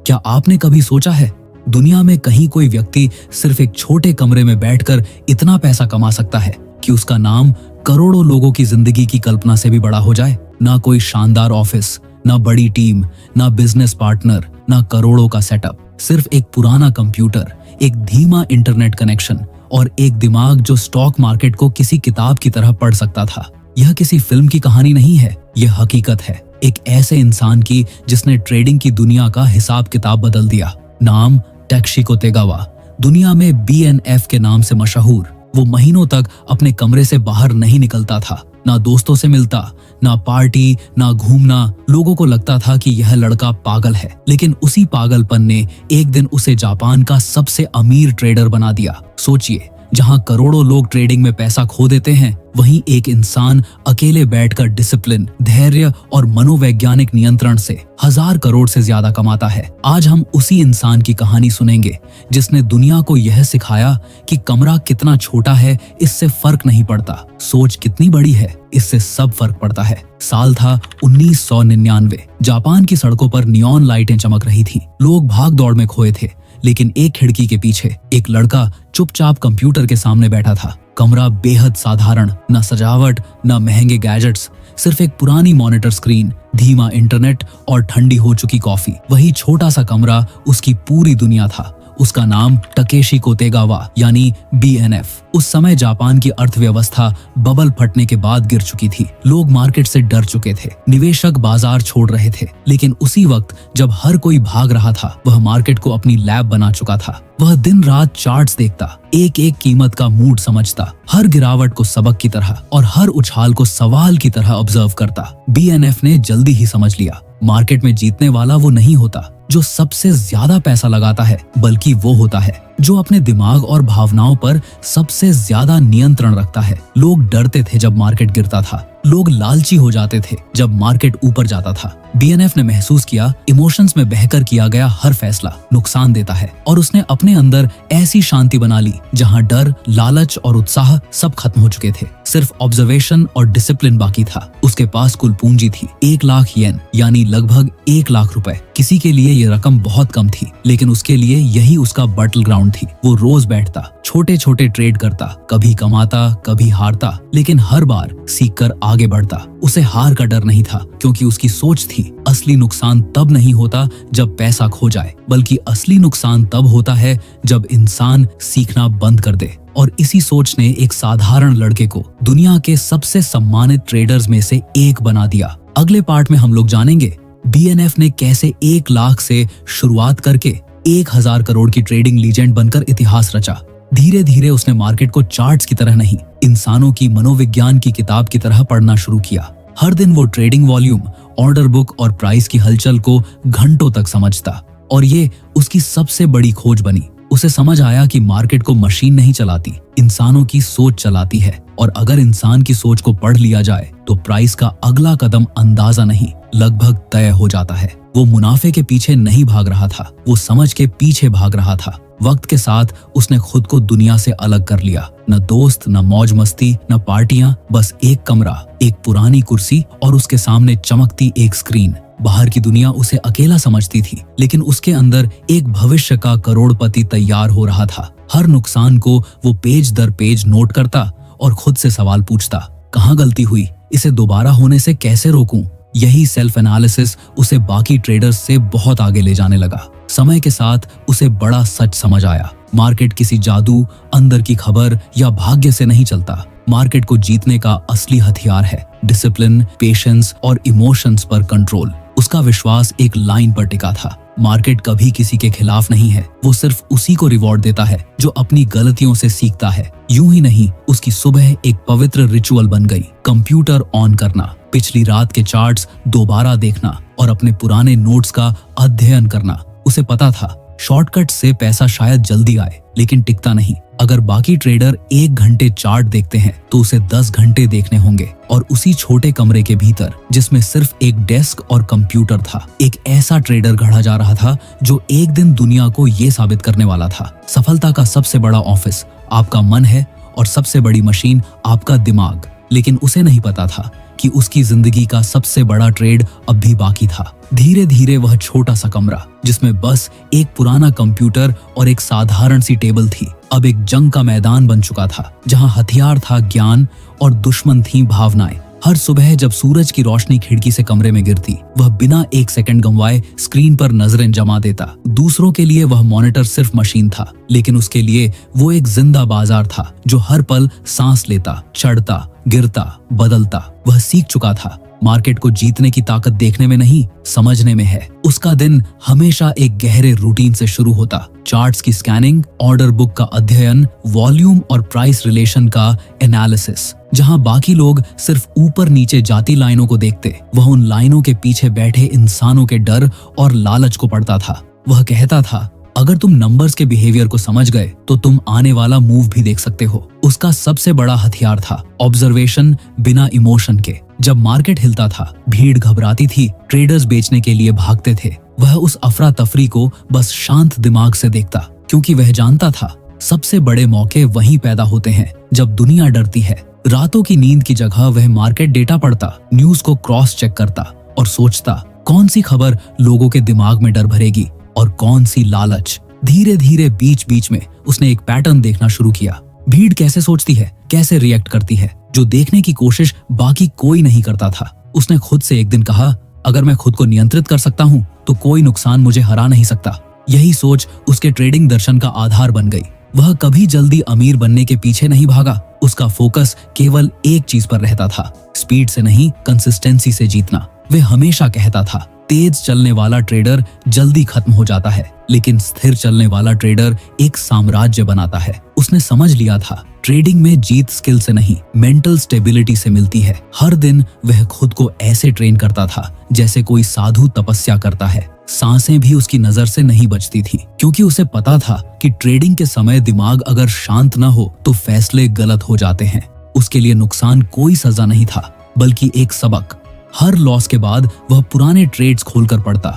क्या आपने कभी सोचा है दुनिया में कहीं कोई व्यक्ति सिर्फ एक छोटे कमरे में बैठकर इतना पैसा कमा सकता है कि उसका नाम करोड़ों लोगों की जिंदगी की कल्पना से भी बड़ा हो जाए? ना कोई शानदार ऑफिस, ना बड़ी टीम, ना बिजनेस पार्टनर, ना करोड़ों का सेटअप, सिर्फ एक पुराना कंप्यूटर, एक धीमा इंटरनेट कनेक्शन और एक दिमाग जो स्टॉक मार्केट को किसी किताब की तरह पढ़ सकता था। यह किसी फिल्म की कहानी नहीं है, यह हकीकत है, एक ऐसे इंसान की जिसने ट्रेडिंग की दुनिया का हिसाब किताब बदल दिया। नाम टैकेशी तेगावा, दुनिया में BNF के नाम से मशहूर। वो महीनों तक अपने कमरे से बाहर नहीं निकलता था, ना दोस्तों से मिलता, ना पार्टी, ना घूमना। लोगों को लगता था कि यह लड़का पागल है, लेकिन उसी पागलपन ने एक दिन उसे जापान का सबसे अमीर ट्रेडर बना दिया। सोचिए, जहां करोड़ों लोग ट्रेडिंग में पैसा खो देते हैं, वहीं एक इंसान अकेले बैठकर डिसिप्लिन, धैर्य और मनोवैज्ञानिक नियंत्रण से 1000 करोड़ से ज्यादा कमाता है। आज हम उसी इंसान की कहानी सुनेंगे जिसने दुनिया को यह सिखाया कि कमरा कितना छोटा है इससे फर्क नहीं पड़ता, सोच कितनी बड़ी है इससे सब फर्क पड़ता है। साल था 1999। जापान की सड़कों पर नियॉन लाइटें चमक रही थी, लोग भाग दौड़ में खोए थे, लेकिन एक खिड़की के पीछे एक लड़का चुपचाप कंप्यूटर के सामने बैठा था। कमरा बेहद साधारण, न सजावट, न महंगे गैजेट्स, सिर्फ एक पुरानी मॉनिटर स्क्रीन, धीमा इंटरनेट और ठंडी हो चुकी कॉफी। वही छोटा सा कमरा उसकी पूरी दुनिया था। उसका नाम टकेशी तेगावा यानी BNF। उस समय जापान की अर्थव्यवस्था बबल फटने के बाद गिर चुकी थी। लोग मार्केट से डर चुके थे, निवेशक बाजार छोड़ रहे थे। लेकिन उसी वक्त जब हर कोई भाग रहा था, वह मार्केट को अपनी लैब बना चुका था। वह दिन रात चार्ट्स देखता, एक एक कीमत का मूड समझता, हर गिरावट को सबक की तरह और हर उछाल को सवाल की तरह ऑब्जर्व करता। BNF ने जल्दी ही समझ लिया, मार्केट में जीतने वाला वो नहीं होता जो सबसे ज्यादा पैसा लगाता है, बल्कि वो होता है जो अपने दिमाग और भावनाओं पर सबसे ज्यादा नियंत्रण रखता है। लोग डरते थे जब मार्केट गिरता था, लोग लालची हो जाते थे जब मार्केट ऊपर जाता था। BNF ने महसूस किया, इमोशंस में बहकर किया गया हर फैसला नुकसान देता है, और उसने अपने अंदर ऐसी शांति बना ली जहां डर, लालच और उत्साह सब खत्म हो चुके थे। सिर्फ ऑब्जर्वेशन और डिसिप्लिन बाकी था। उसके पास कुल पूंजी थी 1 लाख येन, यानी लगभग 1 लाख रुपए। किसी के लिए ये रकम बहुत कम थी, लेकिन उसके लिए यही उसका बैटल ग्राउंड थी। वो रोज बैठता, छोटे छोटे ट्रेड करता, कभी कमाता, कभी हारता, लेकिन हर बार सीख कर आगे बढ़ता। उसे हार का डर नहीं था, क्योंकि उसकी सोच थी, असली नुकसान तब नहीं होता जब पैसा खो जाए, बल्कि असली नुकसान तब होता है जब इंसान सीखना बंद कर दे। और इसी सोच ने एक साधारण लड़के को दुनिया के सबसे सम्मानित ट्रेडर्स में से एक बना दिया। अगले पार्ट में हम लोग जानेंगे BNF ने कैसे 1 लाख से शुरुआत करके 1000 करोड़ की ट्रेडिंग लीजेंड बनकर इतिहास रचा। धीरे धीरे उसने मार्केट को चार्ट्स की तरह नहीं, इंसानों की मनोविज्ञान की किताब की तरह पढ़ना शुरू किया। हर दिन वो ट्रेडिंग वॉल्यूम, ऑर्डर बुक और प्राइस की हलचल को घंटों तक समझता, और ये उसकी सबसे बड़ी खोज बनी। उसे समझ आया कि मार्केट को मशीन नहीं चलाती, इंसानों की सोच चलाती है, और अगर इंसान की सोच को पढ़ लिया जाए तो प्राइस का अगला कदम अंदाजा नहीं, लगभग तय हो जाता है। वो मुनाफे के पीछे नहीं भाग रहा था, वो समझ के पीछे भाग रहा था। वक्त के साथ उसने खुद को दुनिया से अलग कर लिया। न दोस्त, न मौज मस्ती, न पार्टियां, बस एक कमरा, एक पुरानी कुर्सी और उसके सामने चमकती एक स्क्रीन। बाहर की दुनिया उसे अकेला समझती थी, लेकिन उसके अंदर एक भविष्य का करोड़पति तैयार हो रहा था। हर नुकसान को वो पेज दर पेज नोट करता और खुद से सवाल पूछता, कहाँ गलती हुई, इसे दोबारा होने से कैसे रोकूं? यही सेल्फ एनालिसिस उसे बाकी ट्रेडर्स से बहुत आगे ले जाने लगा। समय के साथ उसे बड़ा सच समझ आया, मार्केट किसी जादू, अंदर की खबर या भाग्य से नहीं चलता। मार्केट को जीतने का असली हथियार है डिसिप्लिन, पेशेंस और इमोशंस पर कंट्रोल। उसका विश्वास एक लाइन पर टिका था, मार्केट कभी किसी के खिलाफ नहीं है, वो सिर्फ उसी को रिवॉर्ड देता है जो अपनी गलतियों से सीखता है। यूं ही नहीं, उसकी सुबह एक पवित्र रिचुअल बन गई, कंप्यूटर ऑन करना, पिछली रात के चार्ट्स दोबारा देखना और अपने पुराने नोट्स का अध्ययन करना। उसे पता था शॉर्टकट से पैसा शायद जल्दी आए, लेकिन टिकता नहीं। अगर बाकी ट्रेडर 1 घंटे चार्ट देखते हैं तो उसे 10 घंटे देखने होंगे, और उसी छोटे कमरे के भीतर जिसमें सिर्फ एक डेस्क और कंप्यूटर था, एक ऐसा ट्रेडर गढ़ा जा रहा था जो एक दिन दुनिया को ये साबित करने वाला था, सफलता का सबसे बड़ा ऑफिस आपका मन है और सबसे बड़ी मशीन आपका दिमाग। लेकिन उसे नहीं पता था कि उसकी जिंदगी का सबसे बड़ा ट्रेड अब भी बाकी था। धीरे धीरे वह छोटा सा कमरा जिसमें बस एक पुराना कंप्यूटर और एक साधारण सी टेबल थी, अब एक जंग का मैदान बन चुका था, जहां हथियार था ज्ञान और दुश्मन थी भावनाएं। हर सुबह जब सूरज की रोशनी खिड़की से कमरे में गिरती, वह बिना एक सेकंड गंवाए स्क्रीन पर नजरें जमा देता। दूसरों के लिए वह मॉनिटर सिर्फ मशीन था, लेकिन उसके लिए वो एक जिंदा बाजार था जो हर पल सांस लेता, चढ़ता, गिरता, बदलता। वह सीख चुका था, मार्केट को जीतने की ताकत देखने में नहीं, समझने में है। उसका दिन हमेशा एक गहरे रूटीन से शुरू होता। चार्ट्स की स्कैनिंग, ऑर्डर बुक का अध्ययन, वॉल्यूम और प्राइस रिलेशन का एनालिसिस। जहां बाकी लोग सिर्फ ऊपर नीचे जाती लाइनों को देखते, वह उन लाइनों के पीछे बैठे इंसानों के डर और लालच को पढ़ता था। वह कहता था, अगर तुम नंबर्स के बिहेवियर को समझ गए तो तुम आने वाला मूव भी देख सकते हो। उसका सबसे बड़ा हथियार था ऑब्जर्वेशन बिना इमोशन के। जब मार्केट हिलता था, भीड़ घबराती थी, ट्रेडर्स बेचने के लिए भागते थे, वह उस अफरा तफरी को बस शांत दिमाग से देखता, क्योंकि वह जानता था सबसे बड़े मौके वहीं पैदा होते हैं जब दुनिया डरती है। रातों की नींद की जगह वह मार्केट डेटा पढ़ता, न्यूज को क्रॉस चेक करता और सोचता कौन सी खबर लोगों के दिमाग में डर भरेगी और कौन सी लालच। धीरे धीरे बीच बीच में उसने एक पैटर्न देखना शुरू किया। भीड़ कैसे सोचती है, कैसे रिएक्ट करती है, जो देखने की कोशिश बाकी कोई नहीं करता था। उसने खुद से एक दिन कहा, अगर मैं खुद को नियंत्रित कर सकता हूँ तो कोई नुकसान मुझे हरा नहीं सकता। यही सोच उसके ट्रेडिंग दर्शन का आधार बन गई। वह कभी जल्दी अमीर बनने के पीछे नहीं भागा। उसका फोकस केवल एक चीज पर रहता था, स्पीड से नहीं, कंसिस्टेंसी से जीतना। वह हमेशा कहता था, तेज चलने वाला ट्रेडर जल्दी खत्म हो जाता है, लेकिन स्थिर चलने वाला ट्रेडर एक साम्राज्य बनाता है। उसने समझ लिया था, ट्रेडिंग में जीत स्किल से नहीं, मेंटल स्टेबिलिटी से मिलती है। हर दिन वह खुद को ऐसे ट्रेन करता था जैसे कोई साधु तपस्या करता है। सांसें भी उसकी नजर से नहीं बचती थी, क्योंकि उसे पता था कि ट्रेडिंग के समय दिमाग अगर शांत न हो तो फैसले गलत हो जाते हैं। उसके लिए नुकसान कोई सजा नहीं था, बल्कि एक सबक। हर लॉस के बाद वह पुराने ट्रेड्स खोलकर पढ़ता,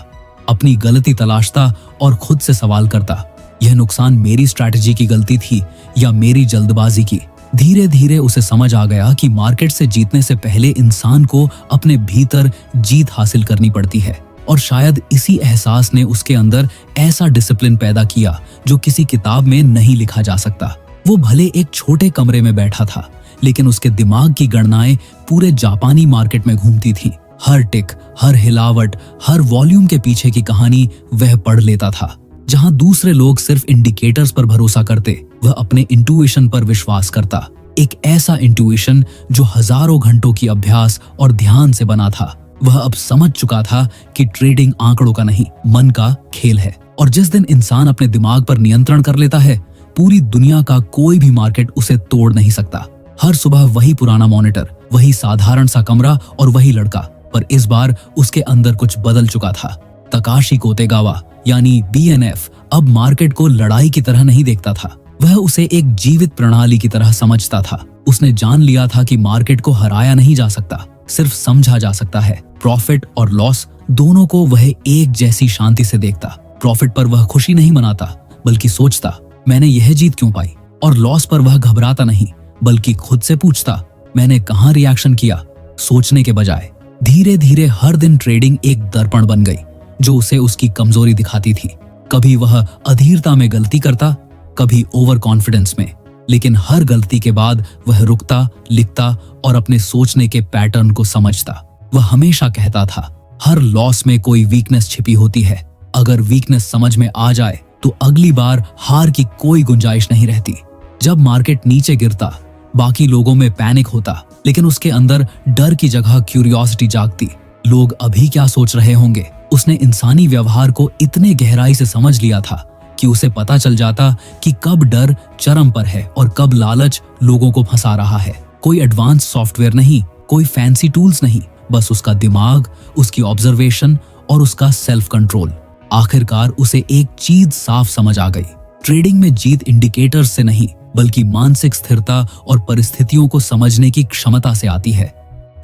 अपनी गलती तलाशता और खुद से सवाल करता, यह नुकसान मेरी स्ट्रैटेजी की गलती थी या मेरी जल्दबाजी की। धीरे धीरे उसे समझ आ गया कि मार्केट से जीतने से पहले इंसान को अपने भीतर जीत हासिल करनी पड़ती है, और शायद इसी एहसास ने उसके अंदर ऐसा डिसिप्लिन पैदा किया जो किसी किताब में नहीं लिखा जा सकता। वो भले एक छोटे कमरे में बैठा था, लेकिन उसके दिमाग की गणनाएं पूरे जापानी मार्केट में घूमती थी। हर टिक, हर हिलावट, हर वॉल्यूम के पीछे की कहानी वह पढ़ लेता था। जहां दूसरे लोग सिर्फ इंडिकेटर्स पर भरोसा करते, वह अपने इंट्यूशन पर विश्वास करता। एक ऐसा इंट्यूशन जो हजारों घंटों की अभ्यास और ध्यान से बना था। वह अब समझ चुका था कि ट्रेडिंग आंकड़ों का नहीं, मन का खेल है, और जिस दिन इंसान अपने दिमाग पर नियंत्रण कर लेता है, पूरी दुनिया का कोई भी मार्केट उसे तोड़ नहीं सकता। हर सुबह वही पुराना मॉनिटर, वही साधारण सा कमरा और वही लड़का, पर इस बार उसके अंदर कुछ बदल चुका था। तकाशी कोतेगावा यानी BNF अब मार्केट को लड़ाई की तरह नहीं देखता था, वह उसे एक जीवित प्रणाली की तरह समझता था। उसने जान लिया था कि मार्केट को हराया नहीं जा सकता, सिर्फ समझा जा सकता है। प्रॉफिट और लॉस दोनों को वह एक जैसी शांति से देखता। प्रॉफिट पर वह खुशी नहीं मनाता, बल्कि सोचता, मैंने यह जीत क्यों पाई, और लॉस पर वह घबराता नहीं, बल्कि खुद से पूछता, मैंने कहां रिएक्शन किया, सोचने के बजाय। धीरे धीरे हर दिन ट्रेडिंग एक दर्पण बन गई जो उसे उसकी कमजोरी दिखाती थी। कभी वह अधीरता में गलती करता, कभी ओवर कॉन्फिडेंस में, लेकिन हर गलती के बाद वह रुकता, लिखता और अपने सोचने के पैटर्न को समझता। वह हमेशा कहता था, हर लॉस में कोई वीकनेस छिपी होती है। अगर वीकनेस समझ में आ जाए तो अगली बार हार की कोई गुंजाइश नहीं रहती। जब मार्केट नीचे गिरता, बाकी लोगों में पैनिक होता, लेकिन उसके अंदर डर की जगह क्यूरियोसिटी जागती। लोग अभी क्या सोच रहे होंगे। उसने इंसानी व्यवहार को इतने गहराई से समझ लिया था कि उसे पता चल जाता कि कब डर चरम पर है और कब लालच लोगों को फंसा रहा है। कोई एडवांस सॉफ्टवेयर नहीं, कोई फैंसी टूल्स नहीं, बस उसका दिमाग, उसकी ऑब्जर्वेशन और उसका सेल्फ कंट्रोल। आखिरकार उसे एक चीज साफ समझ आ गई, ट्रेडिंग में जीत इंडिकेटर्स से नहीं, बल्कि मानसिक स्थिरता और परिस्थितियों को समझने की क्षमता से आती है।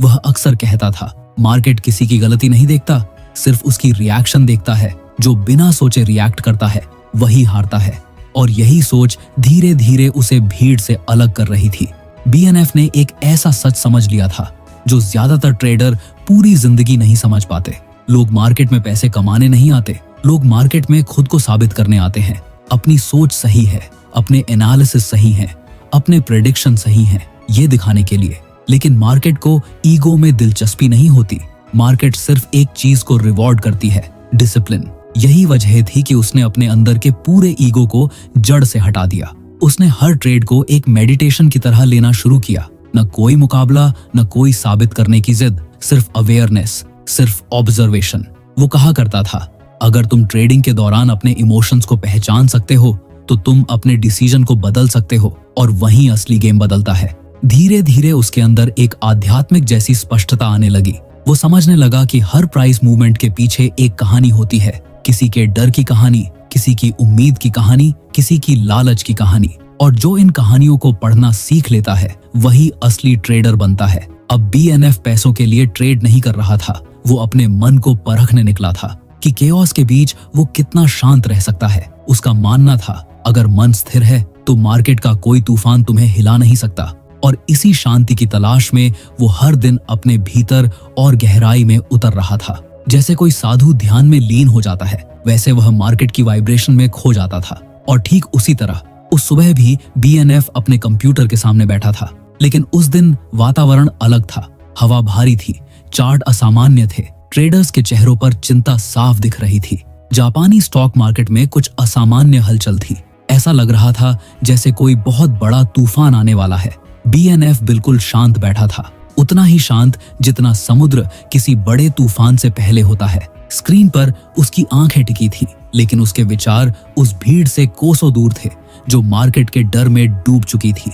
वह अक्सर कहता था, मार्केट किसी की गलती नहीं देखता, सिर्फ उसकी रिएक्शन देखता है। जो बिना सोचे रिएक्ट करता है वही हारता है। और यही सोच धीरे धीरे उसे भीड़ से अलग कर रही थी। BNF ने एक ऐसा सच समझ लिया था, जो ज्यादातर ट्रेडर पूरी जिंदगी नहीं समझ पाते। लोग मार्केट में पैसे कमाने नहीं आते, लोग मार्केट में खुद को साबित करने आते हैं। अपनी सोच सही है, अपने एनालिसिस सही है, अपने प्रेडिक्शन सही है, ये दिखाने के लिए। लेकिन मार्केट को ईगो में दिलचस्पी नहीं होती। मार्केट सिर्फ एक चीज को रिवॉर्ड करती है, डिसिप्लिन। यही वजह थी कि उसने अपने अंदर के पूरे ईगो को जड़ से हटा दिया। उसने हर ट्रेड को एक मेडिटेशन की तरह लेना शुरू किया। न कोई मुकाबला, न कोई साबित करने की जिद, सिर्फ अवेयरनेस, सिर्फ ऑब्जर्वेशन। वो कहा करता था, अगर तुम ट्रेडिंग के दौरान अपने इमोशंस को पहचान सकते हो तो तुम अपने डिसीजन को बदल सकते हो, और वहीं असली गेम बदलता है। धीरे धीरे उसके अंदर एक आध्यात्मिक जैसी स्पष्टता आने लगी। वो समझने लगा कि हर प्राइस मूवमेंट के पीछे एक कहानी होती है, किसी के डर की कहानी, किसी की उम्मीद की कहानी, किसी की लालच की कहानी। और जो इन कहानियों को पढ़ना सीख लेता है वही असली ट्रेडर बनता है। अब BNF पैसों के लिए ट्रेड नहीं कर रहा था, वो अपने मन को परखने निकला था कि केओस के बीच वो कितना शांत रह सकता है। उसका मानना था, अगर मन स्थिर है तो मार्केट का कोई तूफान तुम्हें हिला नहीं सकता। और इसी शांति की तलाश में वो हर दिन अपने भीतर और गहराई में उतर रहा था। जैसे कोई साधु ध्यान में लीन हो जाता है, वैसे वह मार्केट की वाइब्रेशन में खो जाता था। और ठीक उसी तरह उस सुबह भी BNF अपने कंप्यूटर के सामने बैठा था। लेकिन उस दिन वातावरण अलग था। हवा भारी थी, चार्ट असामान्य थे, ट्रेडर्स के चेहरों पर चिंता साफ दिख रही थी। जापानी स्टॉक मार्केट में कुछ असामान्य हलचल थी। ऐसा लग रहा था जैसे कोई बहुत बड़ा तूफान आने वाला है। BNF बिल्कुल शांत बैठा था, उतना ही शांत जितना समुद्र किसी बड़े तूफान से पहले होता है। स्क्रीन पर उसकी आंखें टिकी थी, लेकिन उसके विचार उस भीड़ से कोसों दूर थे जो मार्केट के डर में डूब चुकी थी।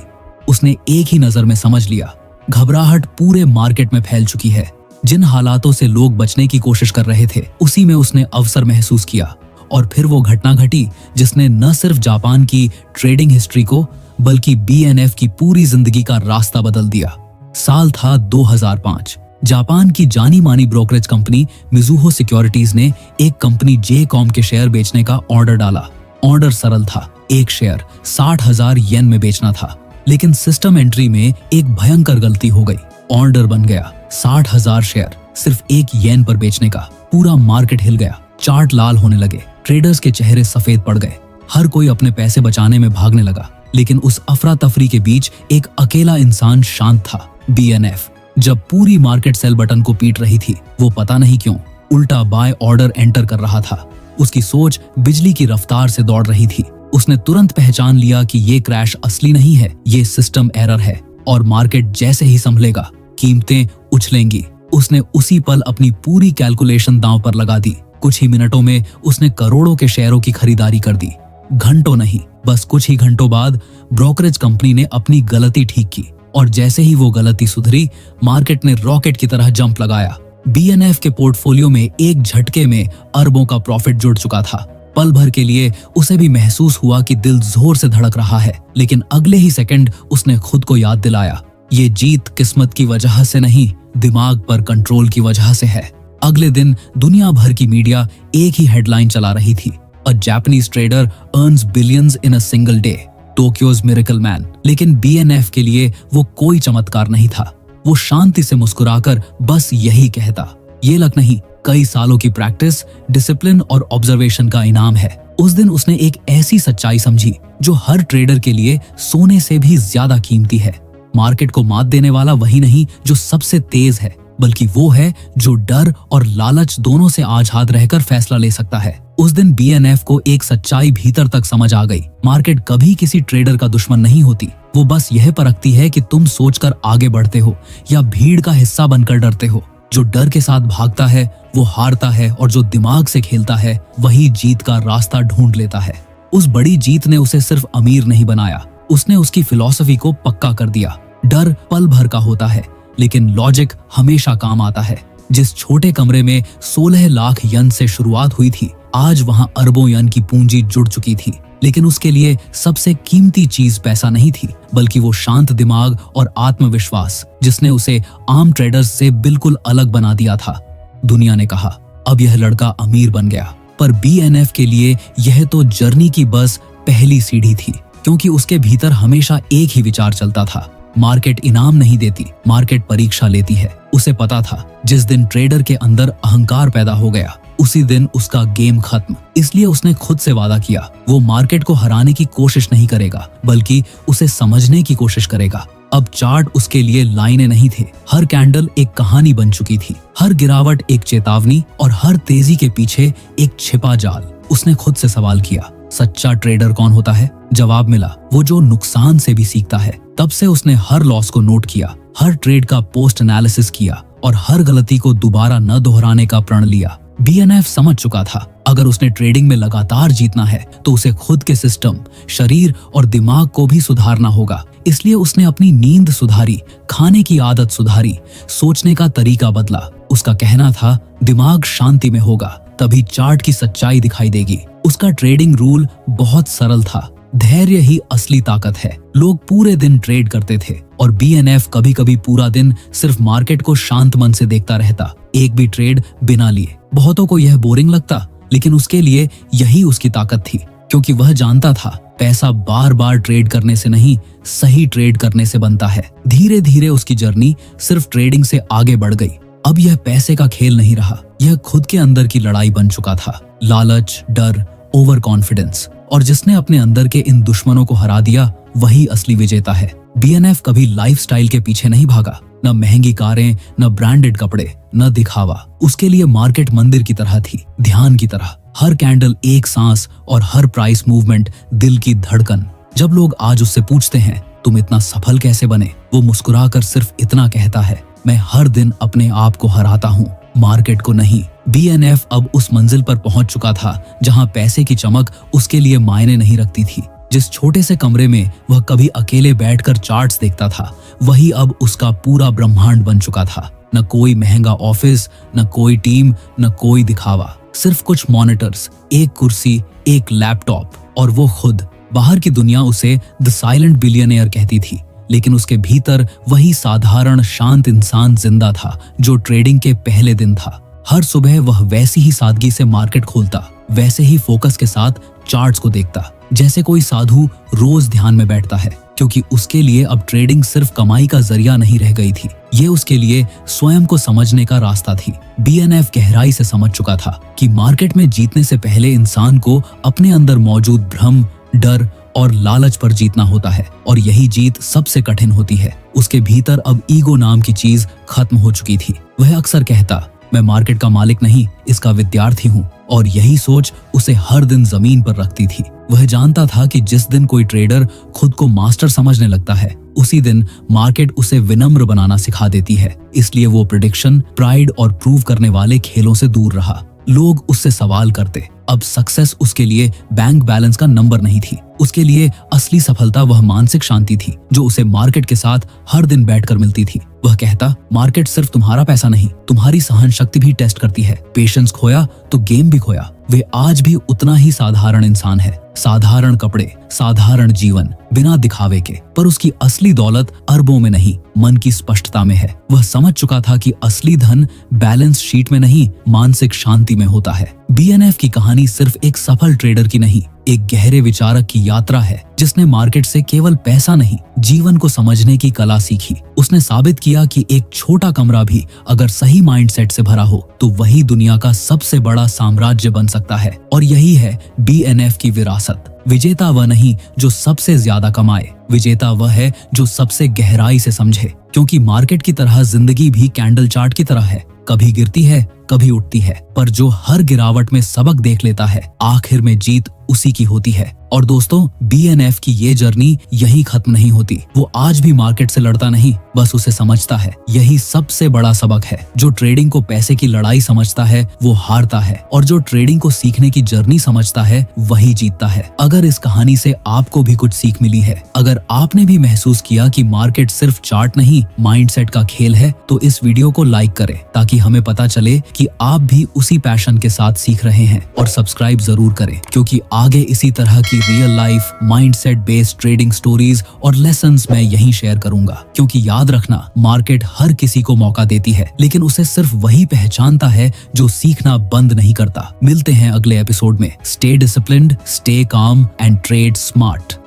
उसने एक ही नजर में समझ लिया, घबराहट पूरे मार्केट में फैल चुकी है। जिन हालातों से लोग बचने की कोशिश कर रहे थे, उसी में उसने अवसर महसूस किया। और फिर वो घटना घटी जिसने न सिर्फ जापान की ट्रेडिंग हिस्ट्री को बल्कि BNF की पूरी जिंदगी का रास्ता बदल दिया। साल था 2005। जापान की जानी मानी ब्रोकरेज कंपनी मिज़ुहो सिक्योरिटीज ने एक कंपनी JCOM के शेयर बेचने का ऑर्डर डाला। ऑर्डर सरल था, एक शेयर 60,000 येन में बेचना था। लेकिन सिस्टम एंट्री में एक भयंकर गलती हो गई। ऑर्डर बन गया 60,000 शेयर सिर्फ 1 येन पर बेचने का। पूरा मार्केट हिल गया, चार्ट लाल होने लगे, ट्रेडर्स के चेहरे सफेद पड़ गए। हर कोई अपने पैसे बचाने में भागने लगा। लेकिन उस अफरा तफरी के बीच एक अकेला इंसान शांत था, BNF। जब पूरी मार्केट सेल बटन को पीट रही थी, वो पता नहीं क्यों उल्टा बाय ऑर्डर एंटर कर रहा था। उसकी सोच बिजली की रफ्तार से दौड़ रही थी। उसने तुरंत पहचान लिया कि ये क्रैश असली नहीं है, ये सिस्टम एरर है। और मार्केट जैसे ही संभलेगा, कीमतें उछलेंगी। उसने उसी पल अपनी पूरी कैलकुलेशन दांव पर लगा दी। कुछ ही मिनटों में उसने करोड़ों के शेयरों की खरीदारी कर दी। घंटों नहीं, बस कुछ ही घंटों बाद ब्रोकरेज कंपनी ने अपनी गलती ठीक की। और जैसे ही वो गलती सुधरी, मार्केट ने रॉकेट की तरह जंप लगाया। BNF के पोर्टफोलियो में एक झटके में अरबों का प्रॉफिट जुड़ चुका था। पल भर के लिए उसे भी महसूस हुआ कि दिल जोर से धड़क रहा है। लेकिन अगले ही सेकंड उसने खुद को याद दिलाया, ये जीत किस्मत की वजह से नहीं, दिमाग पर कंट्रोल की वजह से है। अगले दिन दुनिया भर की मीडिया एक ही हेडलाइन चला रही थी, a Japanese trader earns billions in a single day, Tokyo's miracle man. लेकिन BNF के लिए वो कोई चमत्कार नहीं था। वो शांति से मुस्कुराकर बस यही कहता, ये लक नहीं, कई सालों की प्रैक्टिस, डिसिप्लिन और ऑब्जर्वेशन का इनाम है। उस दिन उसने एक ऐसी सच्चाई समझी जो हर ट्रेडर के लिए सोने से भी ज्यादा कीमती है। मार्केट को मात देने वाला वही नहीं जो सबसे तेज है, बल्कि वो है जो डर और लालच दोनों से आजाद रहकर फैसला ले सकता है। उस दिन BNF को एक सच्चाई भीतर तक समझ आ गई। मार्केट कभी किसी ट्रेडर का दुश्मन नहीं होती। वो बस यह परखती है कि तुम सोचकर आगे बढ़ते हो या भीड़ का हिस्सा बनकर डरते हो। जो डर के साथ भागता है वो हारता है, और जो दिमाग से खेलता है वही जीत का रास्ता ढूंढ लेता है। उस बड़ी जीत ने उसे सिर्फ अमीर नहीं बनाया, उसने उसकी फिलॉसफी को पक्का कर दिया। डर पल भर का होता है, लेकिन लॉजिक हमेशा काम आता है। जिस छोटे कमरे में 16 लाख यन से शुरुआत हुई थी, आज वहां अरबों यन की पूंजी जुड़ चुकी थी। लेकिन उसके लिए सबसे कीमती चीज पैसा नहीं थी, बल्कि वो शांत दिमाग और आत्मविश्वास जिसने उसे आम ट्रेडर्स से बिल्कुल अलग बना दिया था। दुनिया ने कहा, अब यह लड़का अमीर बन गया, पर BNF के लिए यह तो जर्नी की बस पहली सीढ़ी थी, क्योंकि उसके भीतर हमेशा एक ही विचार चलता था, मार्केट इनाम नहीं देती, मार्केट परीक्षा लेती है। उसे पता था जिस दिन ट्रेडर के अंदर अहंकार पैदा हो गया उसी दिन उसका गेम खत्म। इसलिए उसने खुद से वादा किया वो मार्केट को हराने की कोशिश नहीं करेगा बल्कि उसे समझने की कोशिश करेगा। अब चार्ट उसके लिए लाइनें नहीं थे, हर कैंडल एक कहानी बन चुकी थी, हर गिरावट एक चेतावनी और हर तेजी के पीछे एक छिपा जाल। उसने खुद से सवाल किया, सच्चा ट्रेडर कौन होता है? जवाब मिला, वो जो नुकसान से भी सीखता है। तब से उसने हर लॉस को नोट किया, हर ट्रेड का पोस्ट एनालिसिस किया और हर गलती को दोबारा न दोहराने का प्रण लिया। BNF समझ चुका था अगर उसने ट्रेडिंग में लगातार जीतना है तो उसे खुद के सिस्टम, शरीर और दिमाग को भी सुधारना होगा। इसलिए उसने अपनी नींद सुधारी, खाने की आदत सुधारी, सोचने का तरीका बदला। उसका कहना था दिमाग शांति में होगा तभी चार्ट की सच्चाई दिखाई देगी। उसका ट्रेडिंग रूल बहुत सरल था, धैर्य ही असली ताकत है। लोग पूरे दिन ट्रेड करते थे और BNF कभी कभी पूरा दिन सिर्फ मार्केट को शांत मन से देखता रहता, एक भी ट्रेड बिना लिए। बहुतों को यह बोरिंग लगता लेकिन उसके लिए यही उसकी ताकत थी, क्योंकि वह जानता था पैसा बार बार ट्रेड करने से नहीं, सही ट्रेड करने से बनता है। धीरे धीरे उसकी जर्नी सिर्फ ट्रेडिंग से आगे बढ़ गई। अब यह पैसे का खेल नहीं रहा, यह खुद के अंदर की लड़ाई बन चुका था। लालच, डर, ओवर कॉन्फिडेंस, और जिसने अपने अंदर के इन दुश्मनों को हरा दिया वही असली विजेता है। BNF कभी लाइफस्टाइल के पीछे नहीं भागा, न महंगी कारें, न ब्रांडेड कपड़े, न दिखावा। उसके लिए मार्केट मंदिर की तरह थी, ध्यान की तरह। हर कैंडल एक सांस और हर प्राइस मूवमेंट दिल की धड़कन। जब लोग आज उससे पूछते हैं तुम इतना सफल कैसे बने, वो मुस्कुराकर सिर्फ इतना कहता है, मैं हर दिन अपने आप को हराता हूँ, मार्केट को नहीं। BNF अब उस मंजिल पर पहुंच चुका था जहां पैसे की चमक उसके लिए मायने नहीं रखती थी। जिस छोटे से कमरे में वह कभी अकेले बैठकर चार्ट्स देखता था वही अब उसका पूरा ब्रह्मांड बन चुका था। न कोई महंगा ऑफिस, न कोई टीम, न कोई दिखावा, सिर्फ कुछ मॉनिटर्स, एक कुर्सी, एक लैपटॉप और वो खुद। बाहर की दुनिया उसे द साइलेंट बिलियनियर कहती थी, लेकिन उसके भीतर वही साधारण शांत इंसान जिंदा था जो ट्रेडिंग के पहले दिन था। हर सुबह वह वैसी ही सादगी से मार्केट खोलता, वैसे ही फोकस के साथ चार्ट्स को देखता, जैसे कोई साधु रोज ध्यान में बैठता है, क्योंकि उसके लिए अब ट्रेडिंग सिर्फ कमाई का जरिया नहीं रह गई थी, ये उसके लिए स्वयं को समझने का रास्ता थी। BNF गहराई से समझ चुका था कि मार्केट में जीतने से पहले इंसान को अपने अंदर मौजूद भ्रम, डर और लालच पर जीतना होता है, और यही जीत सबसे कठिन होती है। उसके भीतर अब ईगो नाम की चीज खत्म हो चुकी थी। वह अक्सर कहता, मैं मार्केट का मालिक नहीं, इसका विद्यार्थी हूँ, और यही सोच उसे हर दिन जमीन पर रखती थी। वह जानता था कि जिस दिन कोई ट्रेडर खुद को मास्टर समझने लगता है उसी दिन मार्केट उसे विनम्र बनाना सिखा देती है। इसलिए वो प्रेडिक्शन, प्राइड और प्रूव करने वाले खेलों से दूर रहा। लोग उससे सवाल करते, अब सक्सेस उसके लिए बैंक बैलेंस का नंबर नहीं थी, उसके लिए असली सफलता वह मानसिक शांति थी जो उसे मार्केट के साथ हर दिन बैठकर मिलती थी। वह कहता, मार्केट सिर्फ तुम्हारा पैसा नहीं, तुम्हारी सहन शक्ति भी टेस्ट करती है। पेशेंस खोया तो गेम भी खोया। वे आज भी उतना ही साधारण इंसान है, साधारण कपड़े, साधारण जीवन, बिना दिखावे के, पर उसकी असली दौलत अरबों में नहीं, मन की स्पष्टता में है। वह समझ चुका था कि असली धन बैलेंस शीट में नहीं, मानसिक शांति में होता है। BNF की कहानी सिर्फ एक सफल ट्रेडर की नहीं, एक गहरे विचारक की यात्रा है जिसने मार्केट से केवल पैसा नहीं, जीवन को समझने की कला सीखी। उसने साबित किया कि एक छोटा कमरा भी अगर सही माइंडसेट से भरा हो तो वही दुनिया का सबसे बड़ा साम्राज्य बन सकता है। और यही है BNF की विरासत। विजेता वह नहीं जो सबसे ज्यादा कमाए, विजेता वह है जो सबसे गहराई से समझे, क्योंकि मार्केट की तरह जिंदगी भी कैंडल चार्ट की तरह है, कभी गिरती है, कभी उठती है, पर जो हर गिरावट में सबक देख लेता है आखिर में जीत उसी की होती है। और दोस्तों, BNF की ये जर्नी यही खत्म नहीं होती। वो आज भी मार्केट से लड़ता नहीं, बस उसे समझता है। यही सबसे बड़ा सबक है। जो ट्रेडिंग को पैसे की लड़ाई समझता है वो हारता है, और जो ट्रेडिंग को सीखने की जर्नी समझता है वही जीतता है। अगर इस कहानी से आपको भी कुछ सीख मिली है, अगर आपने भी महसूस किया कि मार्केट सिर्फ चार्ट नहीं, माइंडसेट का खेल है, तो इस वीडियो को लाइक करें ताकि हमें पता चले कि आप भी उसी पैशन के साथ सीख रहे हैं। और सब्सक्राइब जरूर करें, क्योंकि आगे इसी तरह की real life, mindset based trading stories और लेसन्स मैं यहीं शेयर करूंगा। क्योंकि याद रखना, मार्केट हर किसी को मौका देती है, लेकिन उसे सिर्फ वही पहचानता है जो सीखना बंद नहीं करता। मिलते हैं अगले एपिसोड में। Stay disciplined, stay calm and trade smart.